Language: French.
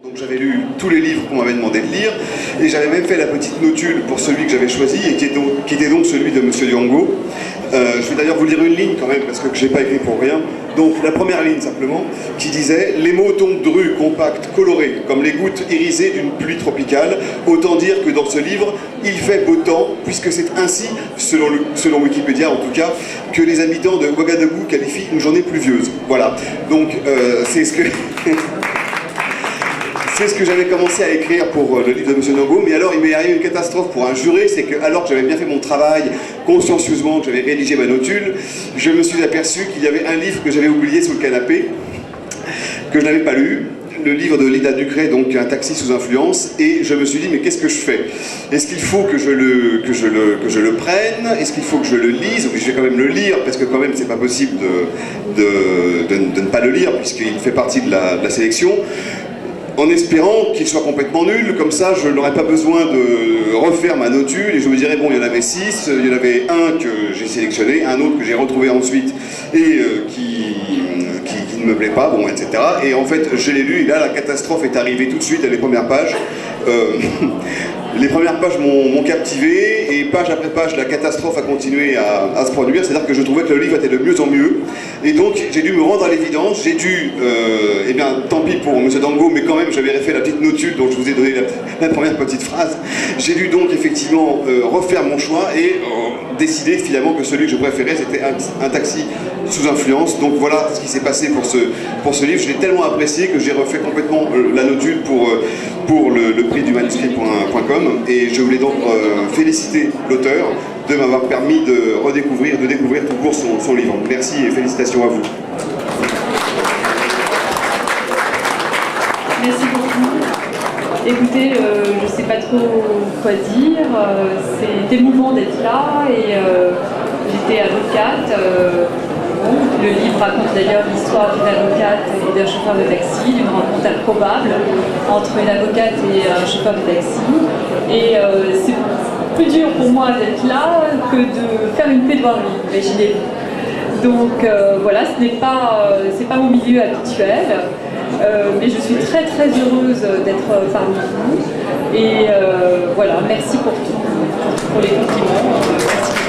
Donc j'avais lu tous les livres qu'on m'avait demandé de lire et j'avais même fait la petite notule pour celui que j'avais choisi et qui était donc celui de Monsieur Django. Je vais d'ailleurs vous lire une ligne quand même parce que je n'ai pas écrit pour rien. Donc la première ligne simplement qui disait « Les mots tombent drus, compacts, colorés, comme les gouttes irisées d'une pluie tropicale. Autant dire que dans ce livre, il fait beau temps puisque c'est ainsi, selon Wikipédia en tout cas, que les habitants de Ouagadougou qualifient une journée pluvieuse. » Voilà, donc c'est ce que... C'est ce que j'avais commencé à écrire pour le livre de M. Django, mais alors il m'est arrivé une catastrophe pour un juré, c'est que alors que j'avais bien fait mon travail consciencieusement, que j'avais rédigé ma notule, je me suis aperçu qu'il y avait un livre que j'avais oublié sous le canapé, que je n'avais pas lu, le livre de Lida Ducret, donc Un taxi sous influence, et je me suis dit mais qu'est-ce que je fais? Est-ce qu'il faut que je le prenne? Est-ce qu'il faut que je le lise? Je vais quand même le lire, parce que quand même c'est pas possible de ne pas le lire, puisqu'il fait partie de la sélection. En espérant qu'il soit complètement nul, comme ça je n'aurais pas besoin de refaire ma notule et je me dirais bon, il y en avait 6, il y en avait un que j'ai sélectionné, un autre que j'ai retrouvé ensuite et qui ne me plaît pas, bon, etc. Et en fait je l'ai lu et là la catastrophe est arrivée tout de suite à les premières pages. Les premières pages m'ont captivé et page après page la catastrophe a continué à se produire, c'est-à-dire que je trouvais que le livre était de mieux en mieux et donc j'ai dû me rendre à l'évidence, j'ai dû, eh bien tant pis pour M. Django, mais quand même j'avais refait la petite notule dont je vous ai donné la première petite phrase, j'ai dû donc effectivement refaire mon choix et décider finalement que celui que je préférais c'était un taxi sous influence. Donc voilà ce qui s'est passé pour ce livre, je l'ai tellement apprécié que j'ai refait complètement la notule pour le prix du manuscrit.com et je voulais donc féliciter l'auteur de m'avoir permis de découvrir tout court son livre. Merci et félicitations à vous. Merci beaucoup. Écoutez, je ne sais pas trop quoi dire, c'est émouvant d'être là et j'étais avocate. Le livre raconte d'ailleurs l'histoire d'une avocate et d'un chauffeur de taxi, d'une rencontre improbable entre une avocate et un chauffeur de taxi. Et c'est plus dur pour moi d'être là que de faire une plaidoirie, imaginez-vous. Donc voilà, c'est pas mon milieu habituel, mais je suis très très heureuse d'être parmi vous. Et voilà, merci pour tout, pour les compliments. Merci.